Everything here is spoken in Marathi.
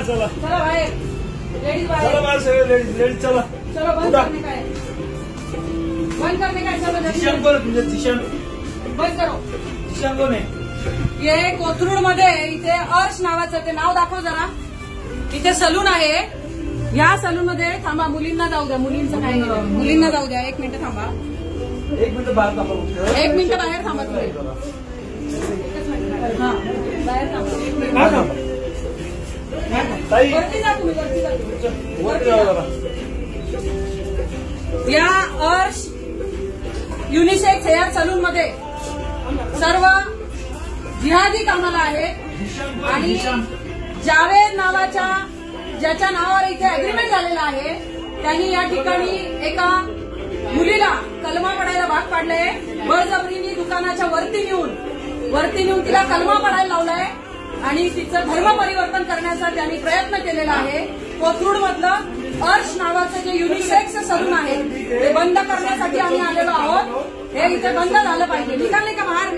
चला चला बाहेर, लेडीज बाहेर, चला बाहेर सगळे लेडीज चला. चलो बंद करने का है, बंद करने का है. चलो जिशान कोण तुमच्या जिशान बंद करो. जिशान कोण आहे? हे कोथरूड मध्ये इथे अर्श नावाचं ते नाव दाखव जरा. इथे सलून आहे. या सलून मध्ये थांबा, मुलींना जाऊ द्या. मुलींचं काय मुलींना जाऊ द्या. 1 मिनिट थांबा. 1 मिनिट बाहेर थांबा. 1 मिनिट बाहेर थांबा तुम्ही. हा बाहेर थांबा. ताई वरती जा तुम्ही, वरती जा. वरती जाऊ जरा. या अर्श युनिसेक्स हेअर सलून मध्ये सर्व जिहादी कामाला आहेत आणि जावेद नावाच्या ज्याच्या नावावर इथे अग्रीमेंट झालेला आहे त्यांनी या ठिकाणी एका मुलीला कलमा पडायला भाग पाडले. बळजबरीने दुकानाच्या वरती नेऊन तिला कलमा पडायला लावलाय आणि तिचं धर्म परिवर्तन करण्याचा त्यांनी प्रयत्न केलेला आहे. कोथरूड मधलं अर्श नावाचं जे युनिसेक्स सलून आहे ते बंद करण्यासाठी आम्ही आलेलो आहोत. हे इथे बंद झालं पाहिजे. निघाले का बाहेर?